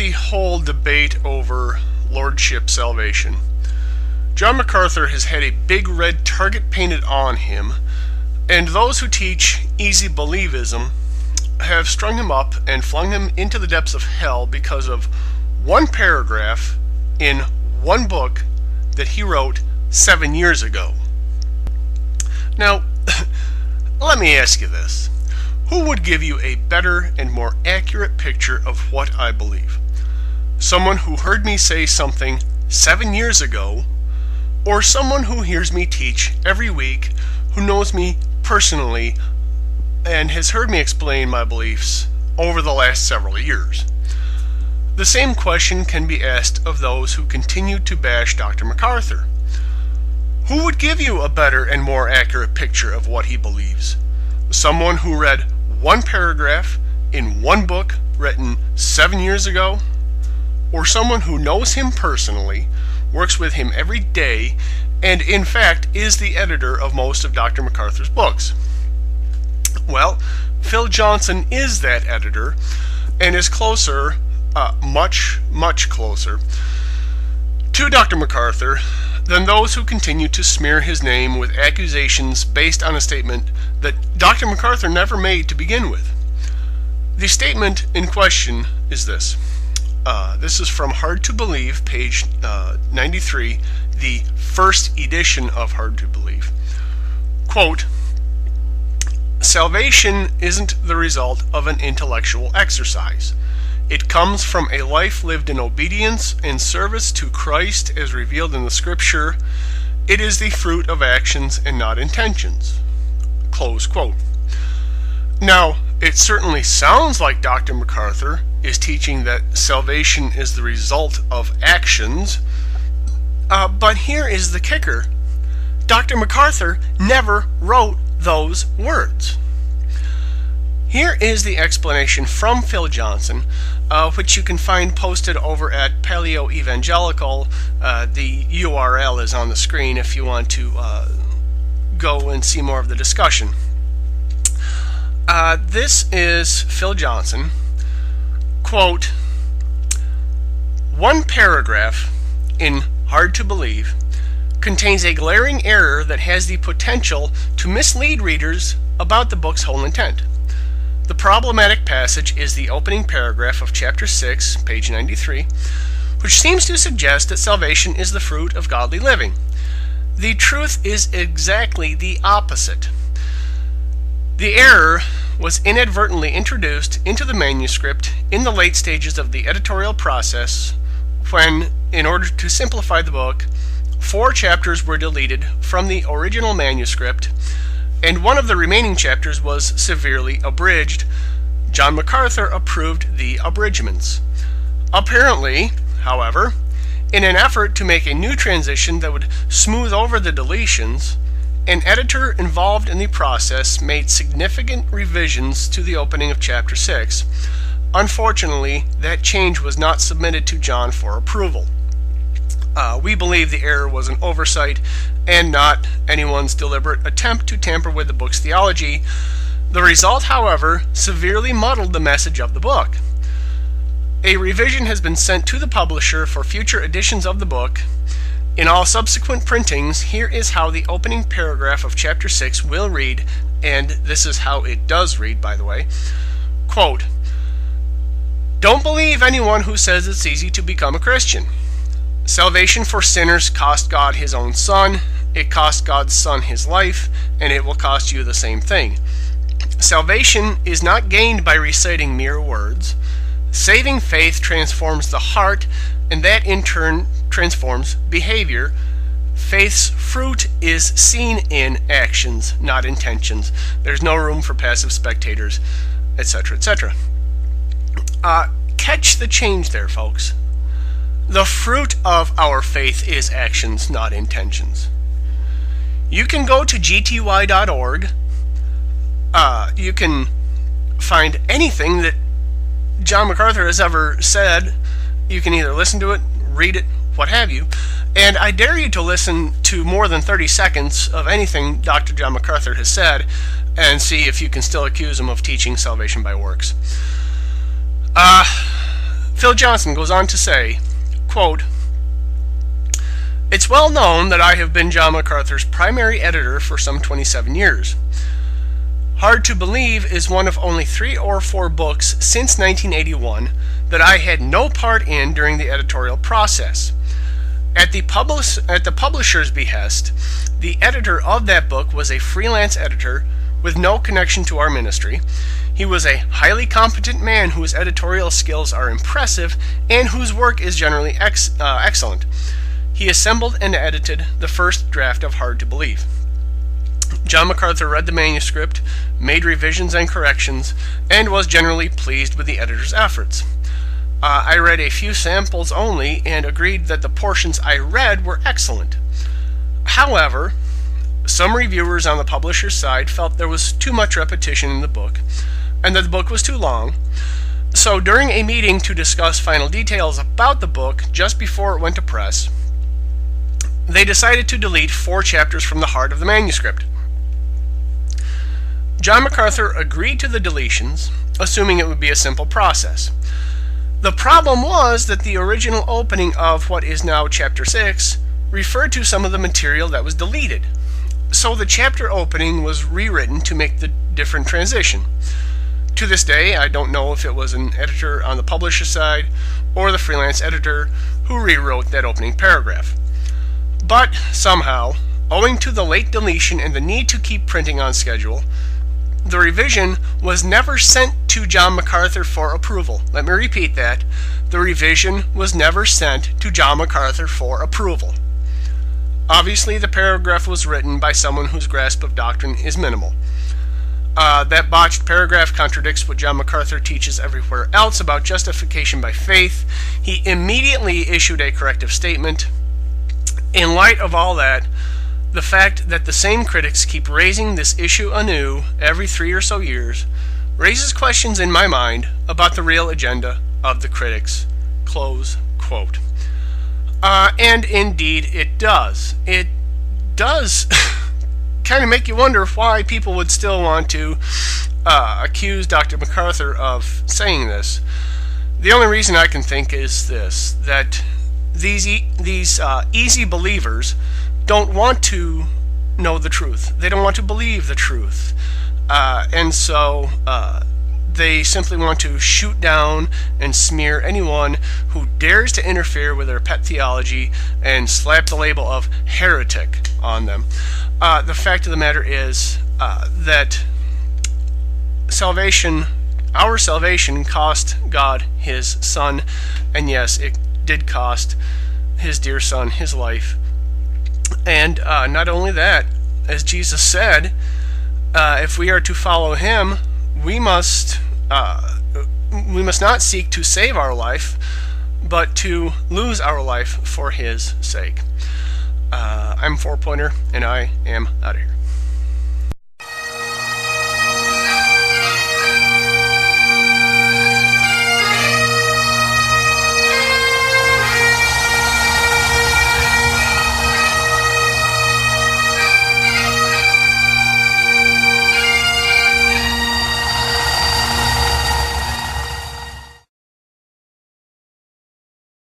the whole debate over lordship salvation, John MacArthur has had a big red target painted on him, and those who teach Easy-believism have strung him up and flung him into the depths of hell because of one paragraph in one book that he wrote 7 years ago. Now, let me ask you this. Who would give you a better and more accurate picture of what I believe? Someone who heard me say something 7 years ago, or someone who hears me teach every week, who knows me personally, and has heard me explain my beliefs over the last several years? The same question can be asked of those who continue to bash Dr. MacArthur. Who would give you a better and more accurate picture of what he believes? Someone who read one paragraph in one book written 7 years ago? Or someone who knows him personally, works with him every day, and in fact is the editor of most of Dr. MacArthur's books? Well, Phil Johnson is that editor and is closer, much closer to Dr. MacArthur than those who continue to smear his name with accusations based on a statement that Dr. MacArthur never made to begin with. The statement in question is this. This is from Hard to Believe, page 93, the first edition of Hard to Believe. Quote, "Salvation isn't the result of an intellectual exercise. It comes from a life lived in obedience and service to Christ as revealed in the Scripture. It is the fruit of actions and not intentions." Close quote. Now, it certainly sounds like Dr. MacArthur is teaching that salvation is the result of actions, but here is the kicker. Dr. MacArthur never wrote those words. Here is the explanation from Phil Johnson, which you can find posted over at Paleo Evangelical. The URL is on the screen if you want to go and see more of the discussion. This is Phil Johnson. Quote, "One paragraph in Hard to Believe contains a glaring error that has the potential to mislead readers about the book's whole intent. The problematic passage is the opening paragraph of chapter 6, page 93, which seems to suggest that salvation is the fruit of godly living. The truth is exactly the opposite. The error was inadvertently introduced into the manuscript in the late stages of the editorial process when, in order to simplify the book, 4 chapters were deleted from the original manuscript, and one of the remaining chapters was severely abridged. John MacArthur approved the abridgments. Apparently, however, in an effort to make a new transition that would smooth over the deletions, an editor involved in the process made significant revisions to the opening of chapter 6. Unfortunately, that change was not submitted to John for approval. We believe the error was an oversight and not anyone's deliberate attempt to tamper with the book's theology. The result, however, severely muddled the message of the book. A revision has been sent to the publisher for future editions of the book. In all subsequent printings, here is how the opening paragraph of chapter 6 will read, and this is how it does read, by the way. Quote, "Don't believe anyone who says it's easy to become a Christian. Salvation for sinners cost God his own Son, it cost God's Son his life, and it will cost you the same thing. Salvation is not gained by reciting mere words. Saving faith transforms the heart, and that in turn transforms behavior. Faith's fruit is seen in actions, not intentions. There's no room for passive spectators, etc., etc." Catch the change there, folks. The fruit of our faith is actions, not intentions. You can go to gty.org. You can find anything that John MacArthur has ever said. You can either listen to it, read it, what have you. And I dare you to listen to more than 30 seconds of anything Dr. John MacArthur has said and see if you can still accuse him of teaching salvation by works. Phil Johnson goes on to say, quote, "It's well known that I have been John MacArthur's primary editor for some 27 years. Hard to Believe is one of only 3 or 4 books since 1981 that I had no part in during the editorial process. At the publisher's behest, the editor of that book was a freelance editor with no connection to our ministry. He was a highly competent man whose editorial skills are impressive and whose work is generally excellent. He assembled and edited the first draft of Hard to Believe. John MacArthur read the manuscript, made revisions and corrections, and was generally pleased with the editor's efforts. I read a few samples only and agreed that the portions I read were excellent. However, some reviewers on the publisher's side felt there was too much repetition in the book, and that the book was too long. So during a meeting to discuss final details about the book just before it went to press, they decided to delete 4 chapters from the heart of the manuscript. John MacArthur agreed to the deletions, assuming it would be a simple process. The problem was that the original opening of what is now Chapter 6 referred to some of the material that was deleted. So the chapter opening was rewritten to make the different transition. To this day, I don't know if it was an editor on the publisher side or the freelance editor who rewrote that opening paragraph. But somehow, owing to the late deletion and the need to keep printing on schedule, the revision was never sent to John MacArthur for approval. Let me repeat that. The revision was never sent to John MacArthur for approval. Obviously, the paragraph was written by someone whose grasp of doctrine is minimal. That botched paragraph contradicts what John MacArthur teaches everywhere else about justification by faith. He immediately issued a corrective statement. In light of all that, the fact that the same critics keep raising this issue anew every 3 or so years raises questions in my mind about the real agenda of the critics." Close quote. And indeed it does. It does kind of make you wonder why people would still want to accuse Dr. MacArthur of saying this. The only reason I can think is this, that these easy believers don't want to know the truth. They don't want to believe the truth. And so they simply want to shoot down and smear anyone who dares to interfere with their pet theology and slap the label of heretic on them. The fact of the matter is that our salvation cost God His Son, and yes, it did cost His dear Son His life. And not only that, as Jesus said, if we are to follow Him, we must not seek to save our life, but to lose our life for His sake. I'm 4-Pointer, and I am out of here.